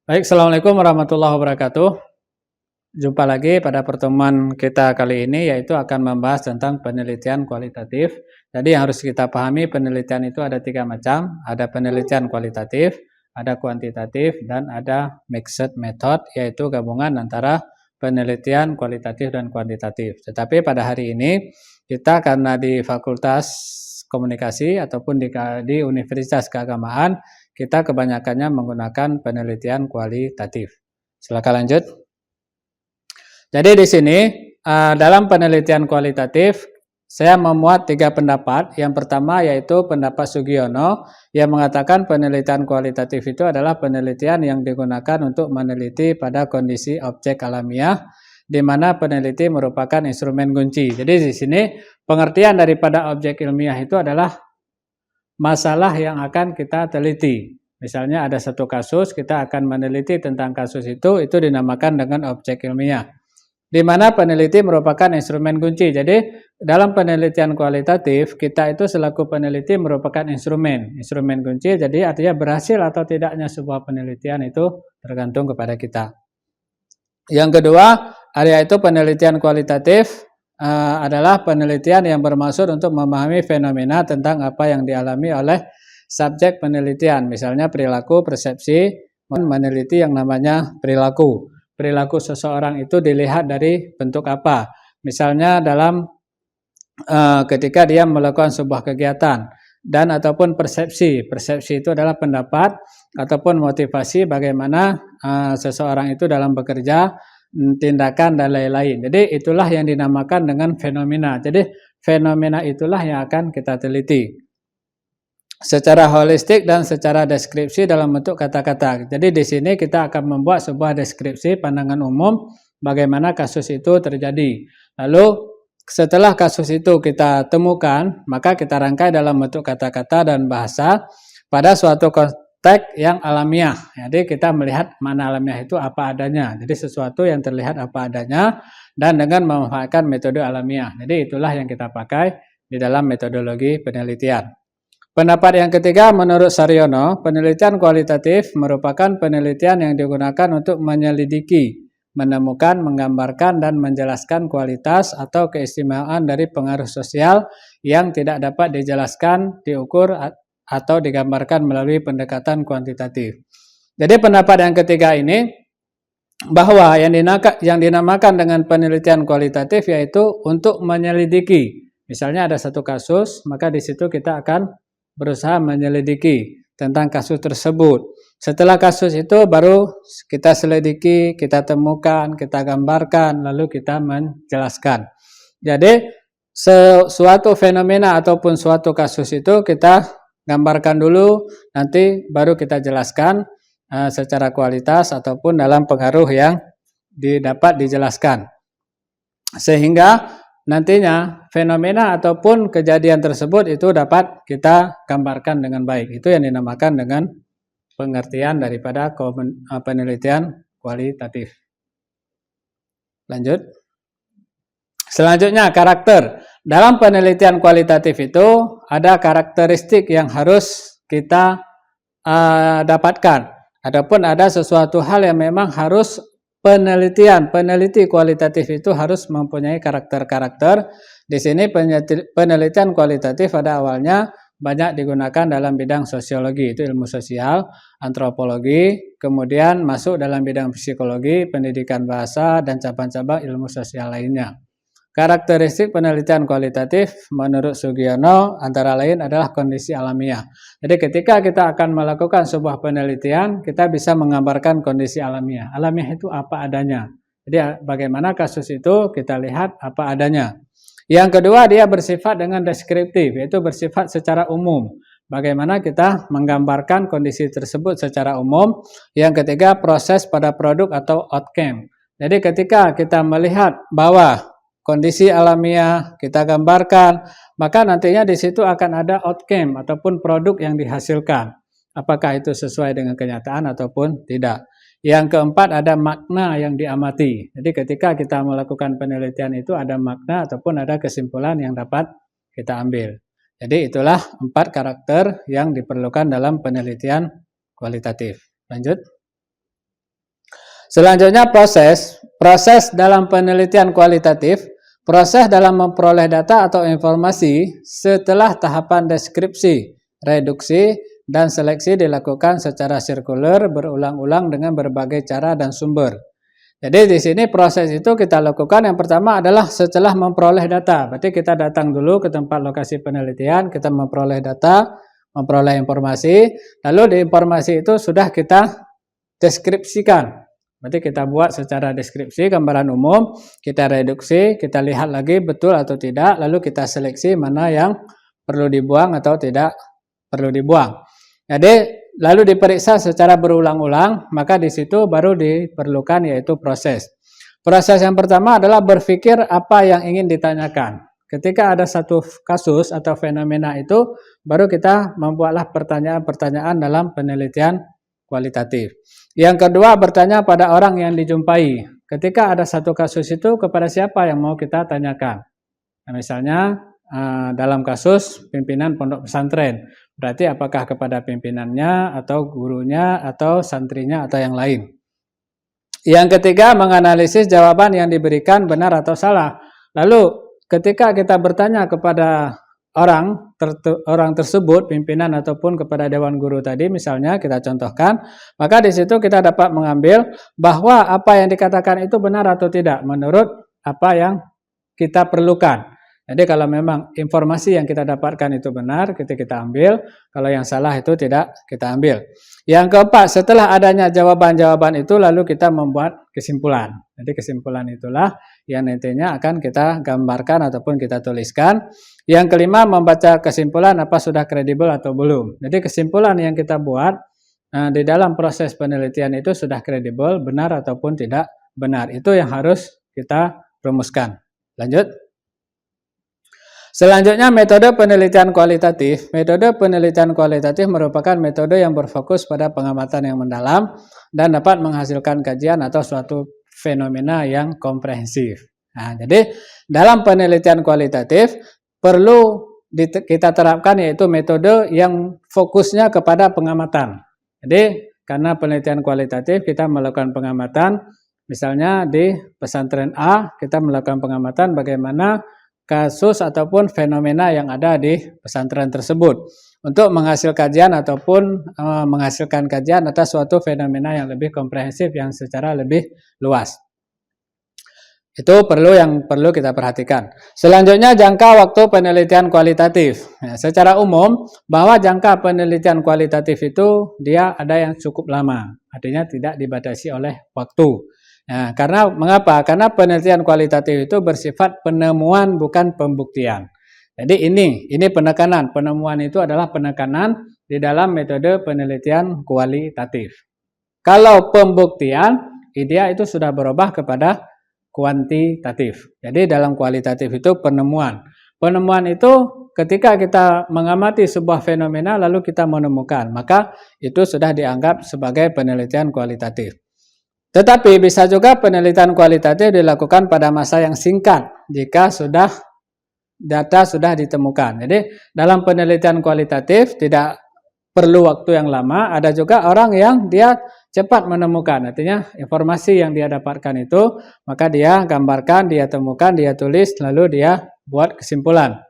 Baik, Assalamualaikum warahmatullahi wabarakatuh. Jumpa lagi pada pertemuan kita kali ini, yaitu akan membahas tentang penelitian kualitatif. Jadi yang harus kita pahami, penelitian itu ada 3 macam. Ada penelitian kualitatif, ada kuantitatif, dan ada mixed method, yaitu gabungan antara penelitian kualitatif dan kuantitatif. Tetapi pada hari ini, kita karena di Fakultas Komunikasi ataupun di Universitas Keagamaan, kita kebanyakannya menggunakan penelitian kualitatif. Silakan lanjut. Jadi di sini dalam penelitian kualitatif saya memuat 3 pendapat. Yang pertama yaitu pendapat Sugiono yang mengatakan penelitian kualitatif itu adalah penelitian yang digunakan untuk meneliti pada kondisi objek alamiah, di mana peneliti merupakan instrumen kunci. Jadi di sini pengertian daripada objek ilmiah itu adalah masalah yang akan kita teliti. Misalnya ada satu kasus, kita akan meneliti tentang kasus itu dinamakan dengan objek ilmiah. Di mana peneliti merupakan instrumen kunci. Jadi dalam penelitian kualitatif, kita itu selaku peneliti merupakan instrumen kunci. Jadi artinya berhasil atau tidaknya sebuah penelitian itu tergantung kepada kita. Yang kedua, yaitu penelitian kualitatif adalah penelitian yang bermaksud untuk memahami fenomena tentang apa yang dialami oleh subjek penelitian, misalnya perilaku, persepsi, meneliti yang namanya perilaku. Perilaku seseorang itu dilihat dari bentuk apa? Misalnya dalam ketika dia melakukan sebuah kegiatan, dan ataupun persepsi. Persepsi itu adalah pendapat ataupun motivasi bagaimana seseorang itu dalam bekerja, tindakan dan lain-lain. Jadi itulah yang dinamakan dengan fenomena. Jadi fenomena itulah yang akan kita teliti secara holistik dan secara deskripsi dalam bentuk kata-kata. Jadi di sini kita akan membuat sebuah deskripsi pandangan umum bagaimana kasus itu terjadi. Lalu setelah kasus itu kita temukan, maka kita rangkai dalam bentuk kata-kata dan bahasa pada suatu konteks yang alamiah. Jadi kita melihat mana alamiah itu apa adanya. Jadi sesuatu yang terlihat apa adanya dan dengan memanfaatkan metode alamiah. Jadi itulah yang kita pakai di dalam metodologi penelitian. Pendapat yang ketiga, menurut Saryono, penelitian kualitatif merupakan penelitian yang digunakan untuk menyelidiki, menemukan, menggambarkan, dan menjelaskan kualitas atau keistimewaan dari pengaruh sosial yang tidak dapat dijelaskan, diukur, atau digambarkan melalui pendekatan kuantitatif. Jadi pendapat yang ketiga ini, bahwa yang dinamakan dengan penelitian kualitatif yaitu untuk menyelidiki. Misalnya ada satu kasus, maka di situ kita akan berusaha menyelidiki tentang kasus tersebut. Setelah kasus itu baru kita selidiki, kita temukan, kita gambarkan, lalu kita menjelaskan. Jadi suatu fenomena ataupun suatu kasus itu kita gambarkan dulu, nanti baru kita jelaskan secara kualitas ataupun dalam pengaruh yang dapat dijelaskan. Sehingga nantinya fenomena ataupun kejadian tersebut itu dapat kita gambarkan dengan baik. Itu yang dinamakan dengan pengertian daripada penelitian kualitatif. Lanjut. Selanjutnya, karakter. Dalam penelitian kualitatif itu ada karakteristik yang harus kita dapatkan. Adapun ada sesuatu hal yang memang harus peneliti kualitatif itu harus mempunyai karakter-karakter. Di sini penelitian kualitatif pada awalnya banyak digunakan dalam bidang sosiologi, itu ilmu sosial, antropologi, kemudian masuk dalam bidang psikologi, pendidikan bahasa, dan cabang-cabang ilmu sosial lainnya. Karakteristik penelitian kualitatif menurut Sugiono antara lain adalah kondisi alamiah. Jadi ketika kita akan melakukan sebuah penelitian, kita bisa menggambarkan kondisi alamiah. Alamiah itu apa adanya. Jadi bagaimana kasus itu kita lihat apa adanya. Yang kedua, dia bersifat dengan deskriptif, yaitu bersifat secara umum. Bagaimana kita menggambarkan kondisi tersebut secara umum. Yang ketiga, proses pada produk atau outcome. Jadi ketika kita melihat bahwa kondisi alamiah kita gambarkan, maka nantinya di situ akan ada outcome ataupun produk yang dihasilkan. Apakah itu sesuai dengan kenyataan ataupun tidak. Yang keempat, ada makna yang diamati. Jadi ketika kita melakukan penelitian itu ada makna ataupun ada kesimpulan yang dapat kita ambil. Jadi itulah 4 karakter yang diperlukan dalam penelitian kualitatif. Lanjut. Selanjutnya proses. Proses dalam penelitian kualitatif, proses dalam memperoleh data atau informasi setelah tahapan deskripsi, reduksi, dan seleksi dilakukan secara sirkuler berulang-ulang dengan berbagai cara dan sumber. Jadi di sini proses itu kita lakukan yang pertama adalah setelah memperoleh data. Berarti kita datang dulu ke tempat lokasi penelitian, kita memperoleh data, memperoleh informasi, lalu di informasi itu sudah kita deskripsikan. Berarti kita buat secara deskripsi gambaran umum, kita reduksi, kita lihat lagi betul atau tidak, lalu kita seleksi mana yang perlu dibuang atau tidak perlu dibuang. Jadi lalu diperiksa secara berulang-ulang, maka di situ baru diperlukan yaitu proses. Proses yang pertama adalah berpikir apa yang ingin ditanyakan. Ketika ada satu kasus atau fenomena itu, baru kita membuatlah pertanyaan-pertanyaan dalam penelitian kualitatif. Yang kedua, bertanya pada orang yang dijumpai. Ketika ada satu kasus itu, kepada siapa yang mau kita tanyakan? Nah, misalnya dalam kasus pimpinan pondok pesantren, berarti apakah kepada pimpinannya atau gurunya atau santrinya atau yang lain. Yang ketiga, menganalisis jawaban yang diberikan benar atau salah. Lalu ketika kita bertanya kepada orang tersebut, pimpinan ataupun kepada dewan guru tadi misalnya kita contohkan, maka di situ kita dapat mengambil bahwa apa yang dikatakan itu benar atau tidak menurut apa yang kita perlukan. Jadi kalau memang informasi yang kita dapatkan itu benar, kita ambil. Kalau yang salah itu tidak kita ambil. Yang keempat, setelah adanya jawaban-jawaban itu lalu kita membuat kesimpulan. Jadi kesimpulan itulah yang nantinya akan kita gambarkan ataupun kita tuliskan. Yang kelima, membaca kesimpulan apa sudah kredibel atau belum. Jadi kesimpulan yang kita buat di dalam proses penelitian itu sudah kredibel, benar ataupun tidak benar. Itu yang harus kita rumuskan. Lanjut. Selanjutnya metode penelitian kualitatif. Metode penelitian kualitatif merupakan metode yang berfokus pada pengamatan yang mendalam dan dapat menghasilkan kajian atau suatu fenomena yang komprehensif. Nah, jadi dalam penelitian kualitatif perlu kita terapkan yaitu metode yang fokusnya kepada pengamatan. Jadi karena penelitian kualitatif kita melakukan pengamatan, misalnya di pesantren A kita melakukan pengamatan bagaimana kasus ataupun fenomena yang ada di pesantren tersebut untuk menghasilkan kajian ataupun menghasilkan kajian atas suatu fenomena yang lebih komprehensif yang secara lebih luas. Itu yang perlu kita perhatikan. Selanjutnya jangka waktu penelitian kualitatif. Ya, secara umum bahwa jangka penelitian kualitatif itu dia ada yang cukup lama, artinya tidak dibatasi oleh waktu. Nah, karena mengapa? Karena penelitian kualitatif itu bersifat penemuan bukan pembuktian. Jadi ini penekanan. Penemuan itu adalah penekanan di dalam metode penelitian kualitatif. Kalau pembuktian, dia itu sudah berubah kepada kuantitatif. Jadi dalam kualitatif itu penemuan. Penemuan itu ketika kita mengamati sebuah fenomena lalu kita menemukan, maka itu sudah dianggap sebagai penelitian kualitatif. Tetapi bisa juga penelitian kualitatif dilakukan pada masa yang singkat jika data sudah ditemukan. Jadi dalam penelitian kualitatif tidak perlu waktu yang lama. Ada juga orang yang dia cepat menemukan. Artinya informasi yang dia dapatkan itu maka dia gambarkan, dia temukan, dia tulis, lalu dia buat kesimpulan.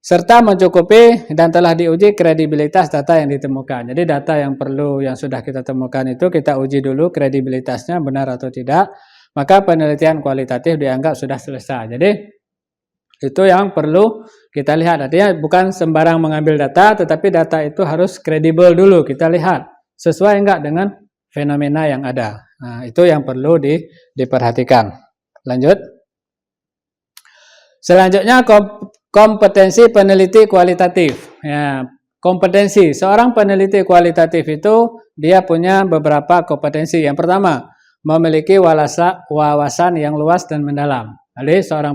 Serta mencukupi dan telah diuji kredibilitas data yang ditemukan. Jadi data yang sudah kita temukan itu kita uji dulu kredibilitasnya benar atau tidak, maka penelitian kualitatif dianggap sudah selesai. Jadi itu yang perlu kita lihat. Artinya bukan sembarang mengambil data, tetapi data itu harus kredibel dulu. Kita lihat sesuai enggak dengan fenomena yang ada. Nah, itu yang perlu diperhatikan. Lanjut. Selanjutnya kompetensi peneliti kualitatif. Ya, kompetensi seorang peneliti kualitatif itu dia punya beberapa kompetensi. Yang pertama, memiliki wawasan yang luas dan mendalam. Jadi seorang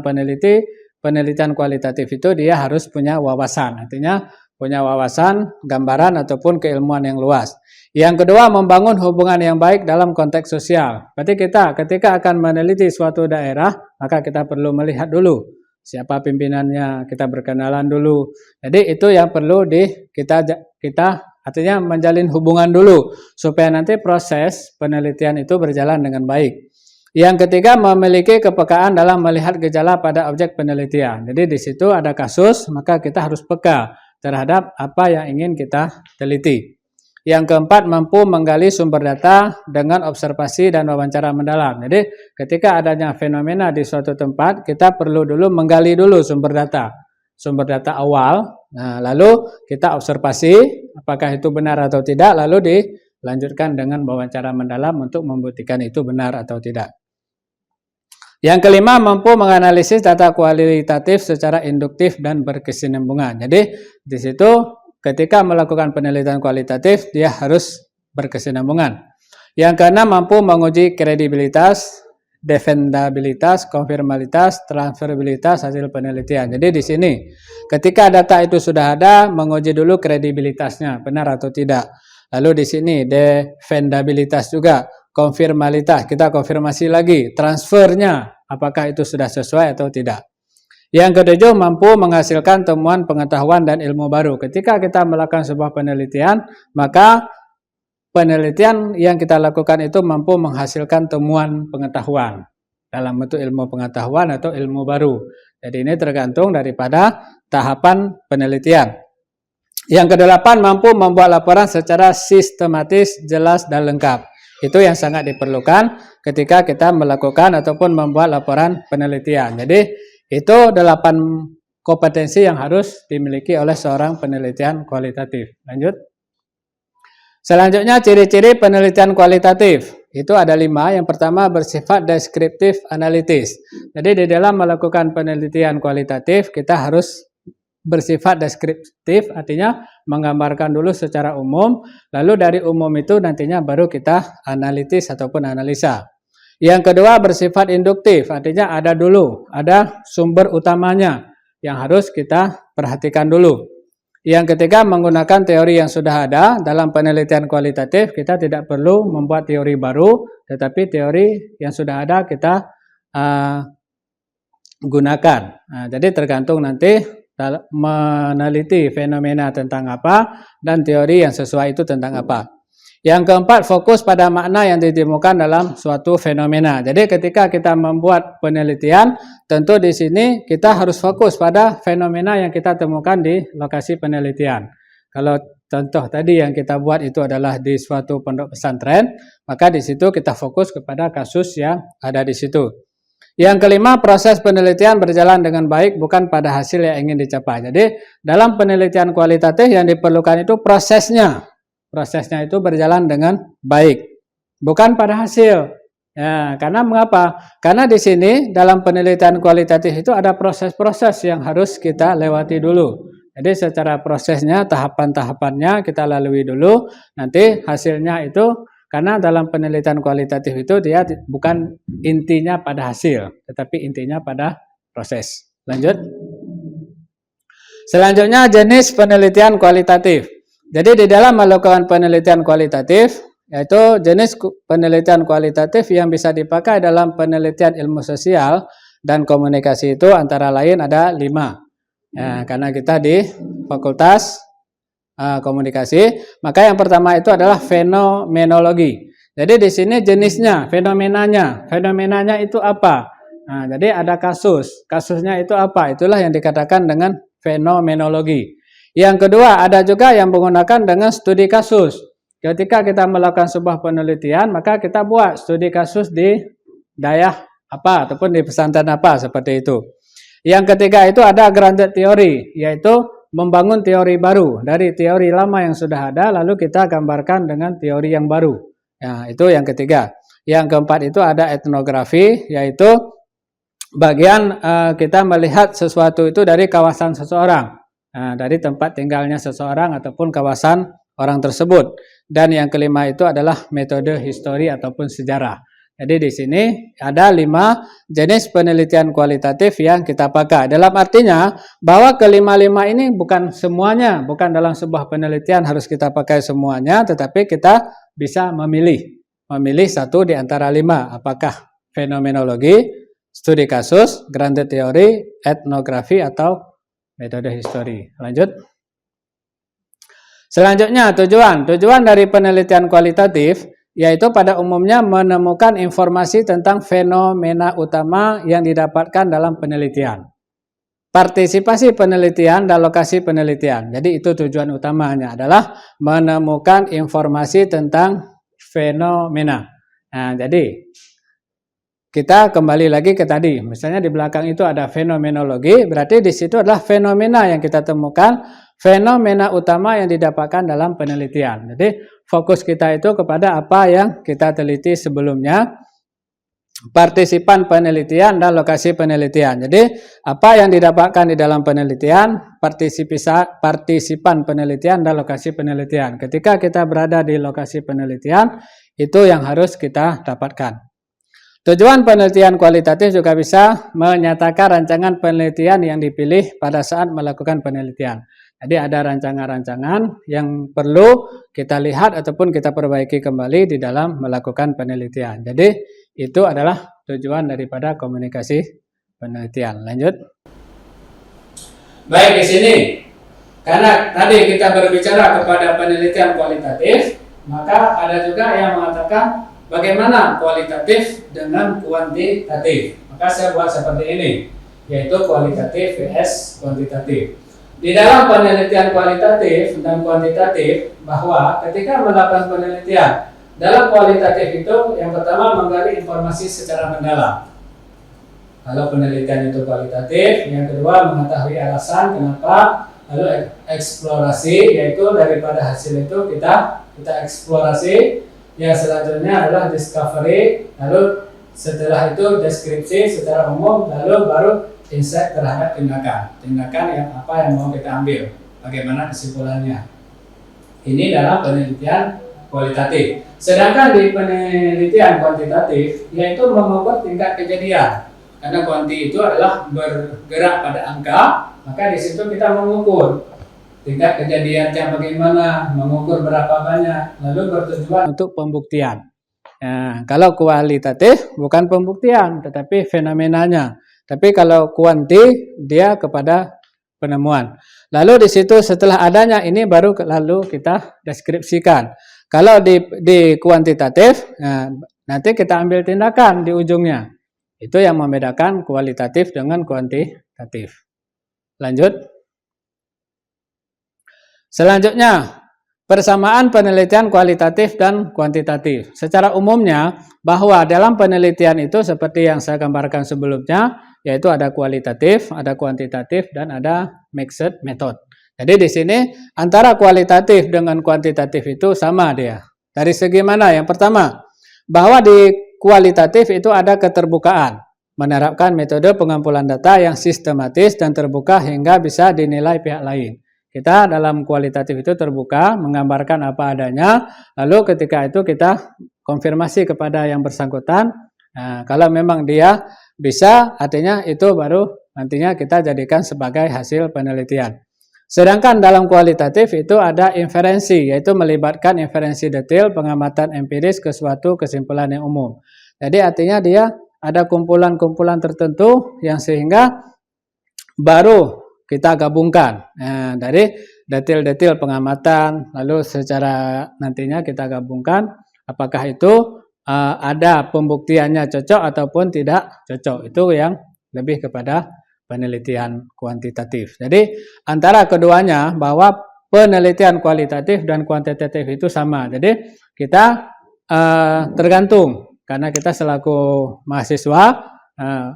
penelitian kualitatif itu dia harus punya wawasan. Artinya punya wawasan, gambaran ataupun keilmuan yang luas. Yang kedua, membangun hubungan yang baik dalam konteks sosial. Berarti kita ketika akan meneliti suatu daerah, maka kita perlu melihat dulu siapa pimpinannya, kita berkenalan dulu. Jadi itu yang perlu kita artinya menjalin hubungan dulu supaya nanti proses penelitian itu berjalan dengan baik. Yang ketiga, memiliki kepekaan dalam melihat gejala pada objek penelitian. Jadi di situ ada kasus, maka kita harus peka terhadap apa yang ingin kita teliti. Yang keempat, mampu menggali sumber data dengan observasi dan wawancara mendalam. Jadi ketika adanya fenomena di suatu tempat, kita perlu dulu menggali dulu sumber data awal. Nah, lalu kita observasi apakah itu benar atau tidak, lalu dilanjutkan dengan wawancara mendalam untuk membuktikan itu benar atau tidak. Yang kelima, mampu menganalisis data kualitatif secara induktif dan berkesinambungan. Jadi di situ ketika melakukan penelitian kualitatif, dia harus berkesinambungan. Yang keenam, mampu menguji kredibilitas, defendabilitas, konfirmabilitas, transferabilitas hasil penelitian. Jadi di sini, ketika data itu sudah ada, menguji dulu kredibilitasnya, benar atau tidak. Lalu di sini, defendabilitas juga, konfirmalitas, kita konfirmasi lagi, transfernya, apakah itu sudah sesuai atau tidak. Yang ketujuh, mampu menghasilkan temuan pengetahuan dan ilmu baru. Ketika kita melakukan sebuah penelitian, maka penelitian yang kita lakukan itu mampu menghasilkan temuan pengetahuan dalam bentuk ilmu pengetahuan atau ilmu baru. Jadi ini tergantung daripada tahapan penelitian. Yang kedelapan, mampu membuat laporan secara sistematis, jelas, dan lengkap. Itu yang sangat diperlukan ketika kita melakukan ataupun membuat laporan penelitian. Jadi itu 8 kompetensi yang harus dimiliki oleh seorang penelitian kualitatif. Lanjut. Selanjutnya, ciri-ciri penelitian kualitatif. Itu ada 5. Yang pertama, bersifat deskriptif analitis. Jadi di dalam melakukan penelitian kualitatif, kita harus bersifat deskriptif, artinya menggambarkan dulu secara umum, lalu dari umum itu nantinya baru kita analitis ataupun analisa. Yang kedua, bersifat induktif, artinya ada sumber utamanya yang harus kita perhatikan dulu. Yang ketiga, menggunakan teori yang sudah ada. Dalam penelitian kualitatif, kita tidak perlu membuat teori baru, tetapi teori yang sudah ada kita gunakan. Nah, jadi tergantung nanti meneliti fenomena tentang apa dan teori yang sesuai itu tentang apa. Yang keempat, fokus pada makna yang ditemukan dalam suatu fenomena. Jadi ketika kita membuat penelitian, tentu di sini kita harus fokus pada fenomena yang kita temukan di lokasi penelitian. Kalau contoh tadi yang kita buat itu adalah di suatu pondok pesantren, maka di situ kita fokus kepada kasus yang ada di situ. Yang kelima, proses penelitian berjalan dengan baik, bukan pada hasil yang ingin dicapai. Jadi dalam penelitian kualitatif yang diperlukan itu prosesnya. Prosesnya itu berjalan dengan baik, bukan pada hasil. Ya, karena mengapa? Karena di sini dalam penelitian kualitatif itu ada proses-proses yang harus kita lewati dulu. Jadi secara prosesnya, tahapan-tahapannya kita lalui dulu. Nanti hasilnya itu, karena dalam penelitian kualitatif itu dia bukan intinya pada hasil, tetapi intinya pada proses. Lanjut. Selanjutnya, jenis penelitian kualitatif. Jadi di dalam melakukan penelitian kualitatif, yaitu jenis penelitian kualitatif yang bisa dipakai dalam penelitian ilmu sosial dan komunikasi itu antara lain ada 5. Ya, karena kita di fakultas komunikasi, maka yang pertama itu adalah fenomenologi. Jadi di sini jenisnya, fenomenanya itu apa? Nah, jadi ada kasusnya itu apa? Itulah yang dikatakan dengan fenomenologi. Yang kedua, ada juga yang menggunakan dengan studi kasus. Ketika kita melakukan sebuah penelitian, maka kita buat studi kasus di daerah apa ataupun di pesantren apa, seperti itu. Yang ketiga itu ada grounded theory, yaitu membangun teori baru dari teori lama yang sudah ada, lalu kita gambarkan dengan teori yang baru. Ya, itu yang ketiga. Yang keempat itu ada etnografi, yaitu bagian kita melihat sesuatu itu dari kawasan seseorang, dari tempat tinggalnya seseorang ataupun kawasan orang tersebut. Dan yang kelima itu adalah metode histori ataupun sejarah. Jadi di sini ada 5 jenis penelitian kualitatif yang kita pakai. Dalam artinya bahwa kelima-lima ini bukan semuanya, bukan dalam sebuah penelitian harus kita pakai semuanya, tetapi kita bisa memilih satu di antara 5. Apakah fenomenologi, studi kasus, grounded theory, etnografi atau metode histori. Lanjut. Selanjutnya tujuan dari penelitian kualitatif yaitu pada umumnya menemukan informasi tentang fenomena utama yang didapatkan dalam penelitian. Partisipasi penelitian dan lokasi penelitian. Jadi itu tujuan utamanya adalah menemukan informasi tentang fenomena. Nah, jadi kita kembali lagi ke tadi. Misalnya di belakang itu ada fenomenologi, berarti di situ adalah fenomena yang kita temukan, fenomena utama yang didapatkan dalam penelitian. Jadi fokus kita itu kepada apa yang kita teliti sebelumnya, partisipan penelitian dan lokasi penelitian. Jadi apa yang didapatkan di dalam penelitian, partisipan penelitian dan lokasi penelitian. Ketika kita berada di lokasi penelitian, itu yang harus kita dapatkan. Tujuan penelitian kualitatif juga bisa menyatakan rancangan penelitian yang dipilih pada saat melakukan penelitian. Jadi ada rancangan-rancangan yang perlu kita lihat ataupun kita perbaiki kembali di dalam melakukan penelitian. Jadi itu adalah tujuan daripada komunikasi penelitian. Lanjut. Baik, di sini karena tadi kita berbicara kepada penelitian kualitatif, maka ada juga yang mengatakan bagaimana kualitatif dengan kuantitatif. Maka saya buat seperti ini, yaitu kualitatif vs kuantitatif. Di dalam penelitian kualitatif dan kuantitatif, bahwa ketika melakukan penelitian dalam kualitatif itu yang pertama menggali informasi secara mendalam. Kalau penelitian itu kualitatif, yang kedua mengetahui alasan kenapa, lalu eksplorasi, yaitu daripada hasil itu kita eksplorasi. Yang selanjutnya adalah discovery, lalu setelah itu deskripsi secara umum, lalu baru insight terhadap tindakan yang apa yang mau kita ambil, bagaimana kesimpulannya. Ini dalam penelitian kualitatif. Sedangkan di penelitian kuantitatif yaitu mengukur tingkat kejadian. Karena kuanti itu adalah bergerak pada angka, maka di situ kita mengukur tingkat kejadiannya bagaimana, mengukur berapa banyak, lalu bertujuan untuk pembuktian. Nah, kalau kualitatif bukan pembuktian, tetapi fenomenanya. Tapi kalau kuanti dia kepada penemuan. Lalu di situ setelah adanya ini baru lalu kita deskripsikan. Kalau di kuantitatif, nah, nanti kita ambil tindakan di ujungnya. Itu yang membedakan kualitatif dengan kuantitatif. Lanjut. Selanjutnya, persamaan penelitian kualitatif dan kuantitatif. Secara umumnya, bahwa dalam penelitian itu seperti yang saya gambarkan sebelumnya, yaitu ada kualitatif, ada kuantitatif, dan ada mixed method. Jadi di sini antara kualitatif dengan kuantitatif itu sama dia. Dari segi mana? Yang pertama, bahwa di kualitatif itu ada keterbukaan, menerapkan metode pengumpulan data yang sistematis dan terbuka hingga bisa dinilai pihak lain. Kita dalam kualitatif itu terbuka, menggambarkan apa adanya, lalu ketika itu kita konfirmasi kepada yang bersangkutan. Nah, kalau memang dia bisa, artinya itu baru nantinya kita jadikan sebagai hasil penelitian. Sedangkan dalam kualitatif itu ada inferensi, yaitu melibatkan inferensi detail, pengamatan empiris ke suatu kesimpulan yang umum. Jadi artinya dia ada kumpulan-kumpulan tertentu yang sehingga baru kita gabungkan. Nah, dari detail-detail pengamatan, lalu secara nantinya kita gabungkan apakah itu ada pembuktiannya cocok ataupun tidak cocok. Itu yang lebih kepada penelitian kuantitatif. Jadi antara keduanya bahwa penelitian kualitatif dan kuantitatif itu sama. Jadi kita tergantung, karena kita selaku mahasiswa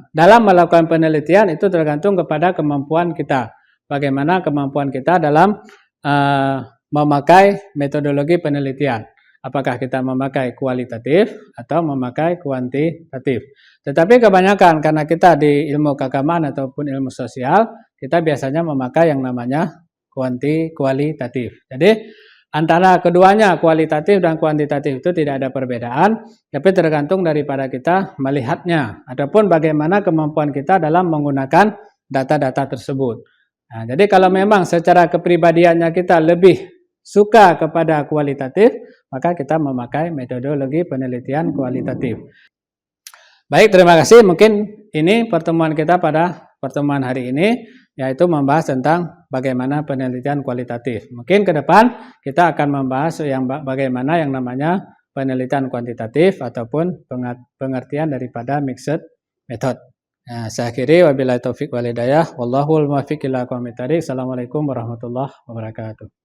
dalam melakukan penelitian itu tergantung kepada kemampuan kita. Bagaimana kemampuan kita dalam memakai metodologi penelitian. Apakah kita memakai kualitatif atau memakai kuantitatif. Tetapi kebanyakan karena kita di ilmu keagamaan ataupun ilmu sosial, kita biasanya memakai yang namanya kualitatif. Jadi antara keduanya kualitatif dan kuantitatif itu tidak ada perbedaan, tapi tergantung daripada kita melihatnya ataupun bagaimana kemampuan kita dalam menggunakan data-data tersebut. Nah, jadi kalau memang secara kepribadiannya kita lebih suka kepada kualitatif, maka kita memakai metodologi penelitian kualitatif. Baik, terima kasih. Mungkin ini pertemuan kita pada pertemuan hari ini. yaitu membahas tentang bagaimana penelitian kualitatif. Mungkin ke depan kita akan membahas yang bagaimana yang namanya penelitian kuantitatif ataupun pengertian daripada mixed method. Nah, saya akhiri wabillahi taufik wal hidayah. Wallahul muwaffiq ila aqwamit thoriq. Assalamualaikum warahmatullahi wabarakatuh.